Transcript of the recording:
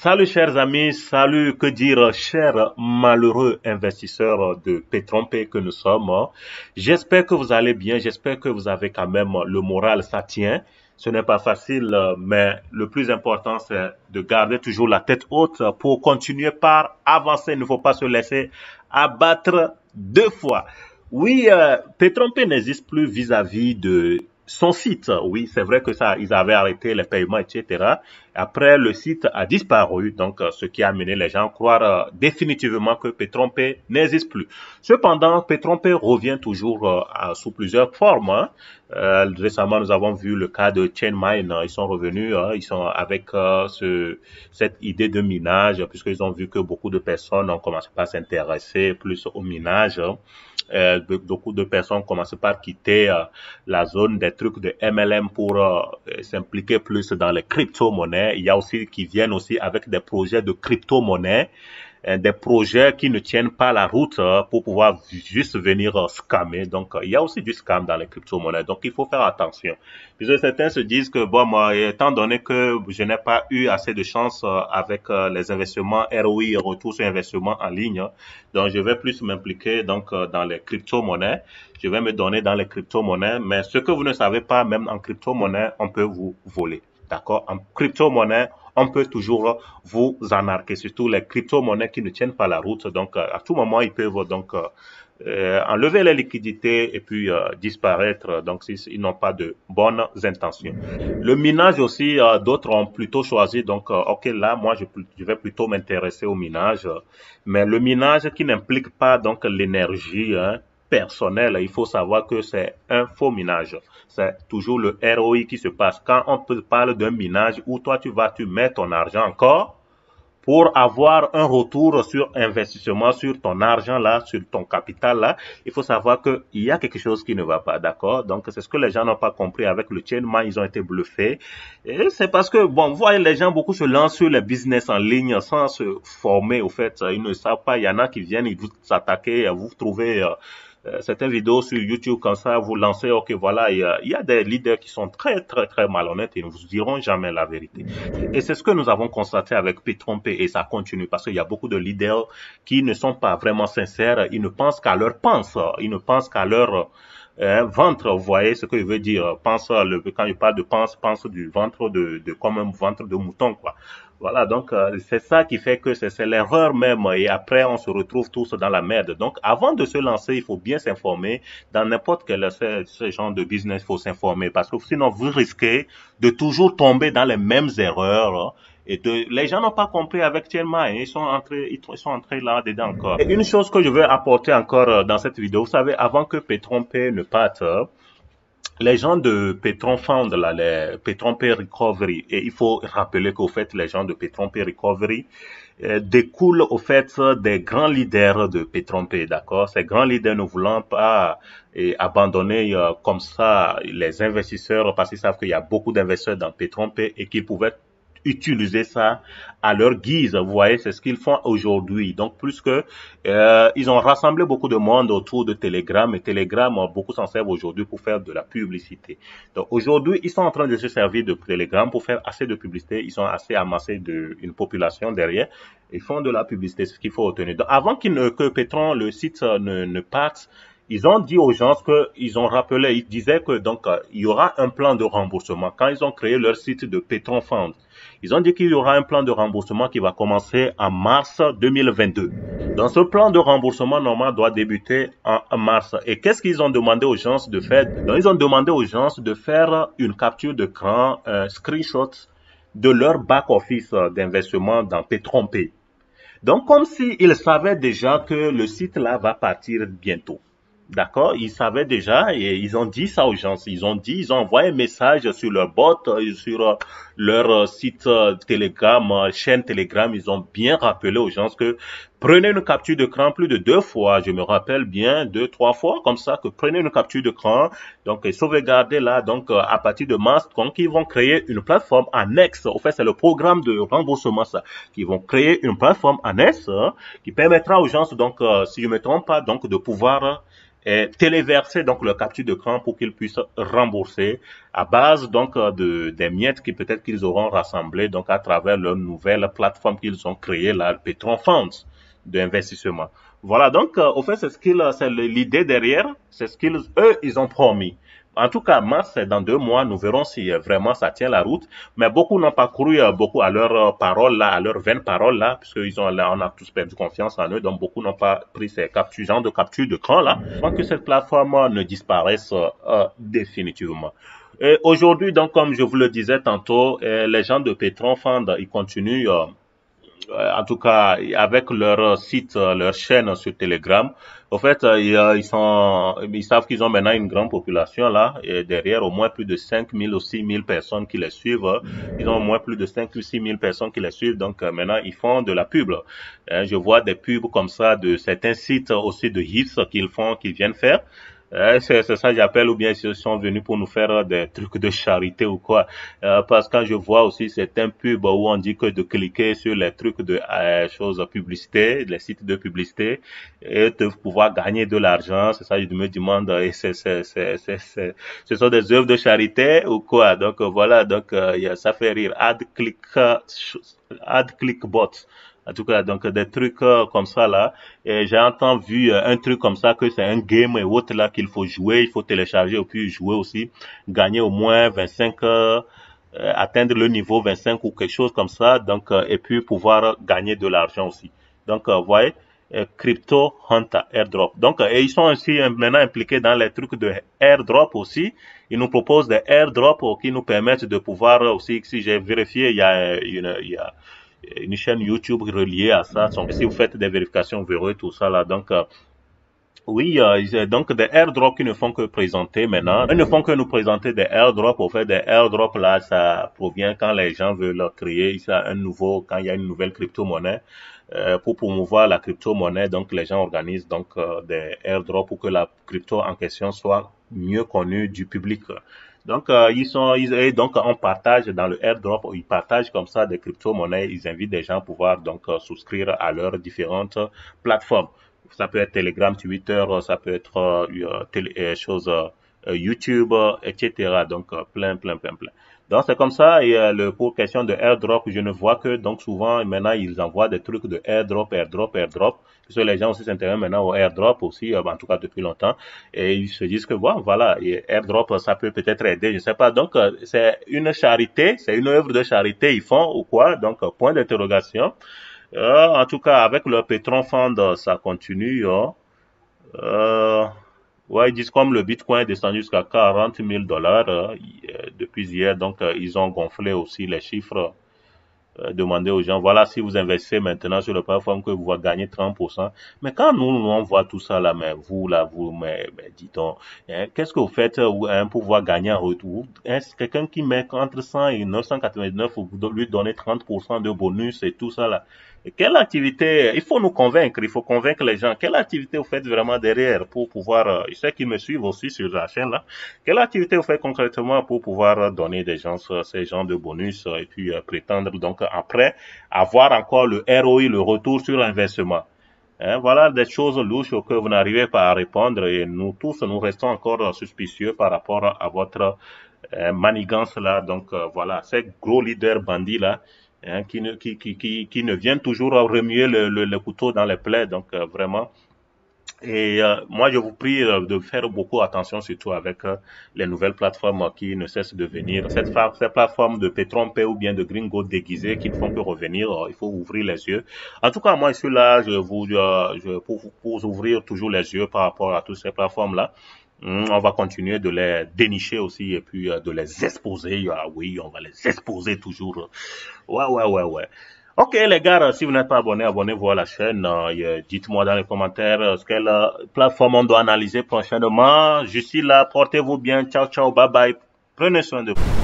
Salut chers amis, salut, que dire, chers malheureux investisseurs de Petronpay que nous sommes. J'espère que vous allez bien, j'espère que vous avez quand même le moral, ça tient. Ce n'est pas facile, mais le plus important, c'est de garder toujours la tête haute pour continuer par avancer. Il ne faut pas se laisser abattre deux fois. Oui, Petronpay n'existe plus vis-à-vis de son site. Oui, c'est vrai que ça, ils avaient arrêté les paiements, etc. Après, le site a disparu, donc ce qui a amené les gens à croire définitivement que Petronpay n'existe plus. Cependant, Petronpay revient toujours sous plusieurs formes. Hein. Récemment, nous avons vu le cas de Chainmine. Ils sont revenus, ils sont avec cette idée de minage, puisqu'ils ont vu que beaucoup de personnes ont commencé à s'intéresser plus au minage. Beaucoup de personnes commencent par quitter la zone des trucs de MLM pour s'impliquer plus dans les crypto-monnaies. Il y a aussi qui viennent aussi avec des projets de crypto-monnaies, des projets qui ne tiennent pas la route pour pouvoir juste venir scammer. Donc, il y a aussi du scam dans les crypto-monnaies. Donc, il faut faire attention. Puisque certains se disent que, bon, moi, étant donné que je n'ai pas eu assez de chance avec les investissements ROI, retour sur investissement en ligne, donc je vais plus m'impliquer donc dans les crypto-monnaies. Je vais me donner dans les crypto-monnaies. Mais ce que vous ne savez pas, même en crypto-monnaie, on peut vous voler. D'accord? En crypto-monnaie, on peut toujours vous arnaquer, surtout les crypto-monnaies qui ne tiennent pas la route. Donc, à tout moment, ils peuvent donc enlever les liquidités et puis disparaître. Donc, s'ils n'ont pas de bonnes intentions. Le minage aussi, d'autres ont plutôt choisi. Donc, ok, là, moi, je vais plutôt m'intéresser au minage. Mais le minage qui n'implique pas donc l'énergie, hein, personnel, il faut savoir que c'est un faux minage. C'est toujours le ROI qui se passe. Quand on te parle d'un minage où toi tu mets ton argent encore pour avoir un retour sur investissement, sur ton argent là, sur ton capital là, il faut savoir qu'il y a quelque chose qui ne va pas, d'accord? Donc c'est ce que les gens n'ont pas compris avec le chainman, ils ont été bluffés. Et c'est parce que, bon, vous voyez, les gens beaucoup se lancent sur les business en ligne sans se former, au fait, ils ne savent pas, il y en a qui viennent, ils vous attaquer, vous trouvez certaines vidéos sur YouTube comme ça, vous lancez, ok, voilà, il y a des leaders qui sont très, très, très malhonnêtes et ne vous diront jamais la vérité. Et c'est ce que nous avons constaté avec Petronpay et ça continue parce qu'il y a beaucoup de leaders qui ne sont pas vraiment sincères, ils ne pensent qu'à leur pense, ils ne pensent qu'à leur ventre, vous voyez ce que je veux dire. Quand je parle de pense du ventre comme un ventre de mouton, quoi. Voilà, donc c'est ça qui fait que c'est l'erreur même et après on se retrouve tous dans la merde. Donc avant de se lancer, il faut bien s'informer. Dans n'importe quel ce genre de business, il faut s'informer parce que sinon vous risquez de toujours tomber dans les mêmes erreurs. Hein. Les gens n'ont pas compris avec Tielma, ils sont entrés là-dedans encore. Et une chose que je veux apporter encore dans cette vidéo, vous savez, avant que Petronpay ne parte, les gens de Petron Fund, là, les Petronpay Recovery, et il faut rappeler qu'au fait, les gens de Petronpay Recovery découlent au fait des grands leaders de Petronpay, d'accord? Ces grands leaders ne voulant pas abandonner comme ça les investisseurs parce qu'ils savent qu'il y a beaucoup d'investisseurs dans Petronpay et qu'ils pouvaient utiliser ça à leur guise. Vous voyez, c'est ce qu'ils font aujourd'hui. Donc, plus que ils ont rassemblé beaucoup de monde autour de Telegram et Telegram, beaucoup s'en servent aujourd'hui pour faire de la publicité. Donc, aujourd'hui, ils sont en train de se servir de Telegram pour faire assez de publicité. Ils sont assez amassés d'une population derrière. Ils font de la publicité, c'est ce qu'il faut retenir. Donc, avant que Petron, le site, ne parte, ils ont dit aux gens ils ont rappelé, ils disaient que donc il y aura un plan de remboursement. Quand ils ont créé leur site de Petron Fund, ils ont dit qu'il y aura un plan de remboursement qui va commencer en mars 2022. Dans ce plan de remboursement, normalement, doit débuter en mars. Et qu'est-ce qu'ils ont demandé aux gens de faire? Donc, ils ont demandé aux gens de faire une capture d'écran, un screenshot de leur back-office d'investissement dans Petronpay. Donc, comme s'ils savaient déjà que le site là va partir bientôt. D'accord? Ils savaient déjà et ils ont dit ça aux gens. Ils ont envoyé un message sur leur bot, sur leur site Telegram, chaîne Telegram. Ils ont bien rappelé aux gens que Prenez une capture d'écran plus de 2 fois, je me rappelle bien, 2, 3 fois, comme ça, que prenez une capture d'écran, donc sauvegardez là, donc à partir de mars, donc ils vont créer une plateforme annexe. En fait, c'est le programme de remboursement ça, qui vont créer une plateforme annexe qui permettra aux gens, donc si je ne me trompe pas, donc de pouvoir téléverser donc le capture d'écran pour qu'ils puissent rembourser à base donc des miettes qui peut-être qu'ils auront rassemblées donc à travers leur nouvelle plateforme qu'ils ont créée, la Petron Funds d'investissement. Voilà, donc au fait c'est l'idée derrière, c'est ce qu'ils eux ils ont promis. En tout cas, mars, c'est dans 2 mois, nous verrons si vraiment ça tient la route. Mais beaucoup n'ont pas cru beaucoup à leurs paroles là, à leurs vaines paroles là, puisqu'ils ont là, on a tous perdu confiance en eux, donc beaucoup n'ont pas pris ces genre de capture de cran là, avant que cette plateforme ne disparaisse définitivement. Et aujourd'hui, donc, comme je vous le disais tantôt, les gens de Petron Fund, ils continuent en tout cas avec leur site, leur chaîne sur Telegram. Au fait, ils savent qu'ils ont maintenant une grande population là, et derrière au moins plus de 5 000 ou 6 000 personnes qui les suivent. Ils ont au moins plus de 5 ou 6 000 personnes qui les suivent. Donc maintenant, ils font de la pub. Je vois des pubs comme ça de certains sites aussi de hits qu'ils viennent faire. C'est ça que j'appelle, ou bien ils sont venus pour nous faire des trucs de charité ou quoi. Parce que quand je vois aussi certains pubs où on dit que de cliquer sur les trucs de choses publicité, les sites de publicité, et de pouvoir gagner de l'argent, c'est ça je me demande, et ce sont des œuvres de charité ou quoi. Donc voilà, donc ça fait rire. Ad click bot. En tout cas, donc des trucs comme ça là. Et j'ai entendu vu un truc comme ça que c'est un game et autre là qu'il faut jouer, il faut télécharger et puis jouer aussi, gagner au moins 25 atteindre le niveau 25 ou quelque chose comme ça. Donc et puis pouvoir gagner de l'argent aussi. Donc vous voyez, Crypto Hunter Airdrop. Donc et ils sont aussi maintenant impliqués dans les trucs de airdrop aussi. Ils nous proposent des airdrops qui nous permettent de pouvoir aussi, si j'ai vérifié, il y a une chaîne YouTube reliée à ça. Donc, si vous faites des vérifications, vous verrez tout ça là. Donc, oui, donc des airdrops qui ne font que présenter maintenant. Ils ne font que nous présenter des airdrops. Au fait, des airdrops là, ça provient quand les gens veulent créer quand il y a une nouvelle crypto-monnaie. Pour promouvoir la crypto-monnaie, donc les gens organisent donc des airdrops pour que la crypto en question soit mieux connue du public. Donc et donc on partage dans le airdrop, ils partagent comme ça des crypto-monnaies, ils invitent des gens à pouvoir donc souscrire à leurs différentes plateformes. Ça peut être Telegram, Twitter, ça peut être YouTube, etc. Donc plein. Donc c'est comme ça, et pour question de airdrop, je ne vois que donc souvent maintenant ils envoient des trucs de airdrop, puisque les gens aussi s'intéressent maintenant au airdrop aussi, en tout cas depuis longtemps, et ils se disent que bon, voilà, et airdrop ça peut peut-être aider, je sais pas. Donc c'est une charité, c'est une œuvre de charité ils font ou quoi, donc point d'interrogation. En tout cas avec le Petron Fund ça continue. Euh, Ouais, ils disent comme le Bitcoin est descendu jusqu'à 40 000 dollars depuis hier, donc ils ont gonflé aussi les chiffres, demandé aux gens, voilà, si vous investissez maintenant sur le plateforme que vous allez gagner 30%. Mais quand on voit tout ça là, mais vous là, mais dis donc, hein, qu'est-ce que vous faites pour pouvoir gagner en retour? Est-ce quelqu'un qui met entre 100 et 999, vous lui donner 30% de bonus et tout ça là? Et quelle activité, il faut nous convaincre, il faut convaincre les gens, quelle activité vous faites vraiment derrière pour pouvoir, je sais qu'ils me suivent aussi sur la chaîne là, quelle activité vous faites concrètement pour pouvoir donner des gens ces gens de bonus et puis prétendre donc après avoir encore le ROI, le retour sur l'investissement. Hein, voilà des choses louches que vous n'arrivez pas à répondre et nous tous, nous restons encore suspicieux par rapport à votre manigance là. Donc voilà, ces gros leaders bandits là, hein, qui ne viennent toujours remuer le couteau dans les plaies. Donc vraiment, et moi, je vous prie de faire beaucoup attention, surtout avec les nouvelles plateformes qui ne cessent de venir. Ces plateformes de Petron Pay ou bien de Gringo déguisés qui ne font que revenir, il faut ouvrir les yeux. En tout cas, moi, je suis là pour ouvrir toujours les yeux par rapport à toutes ces plateformes-là. On va continuer de les dénicher aussi et puis de les exposer. Ah oui, on va les exposer toujours. Ouais. Ok les gars, si vous n'êtes pas abonné, abonnez-vous à la chaîne. Dites-moi dans les commentaires quelle plateforme on doit analyser prochainement. Je suis là, portez-vous bien. Ciao, bye bye. Prenez soin de vous.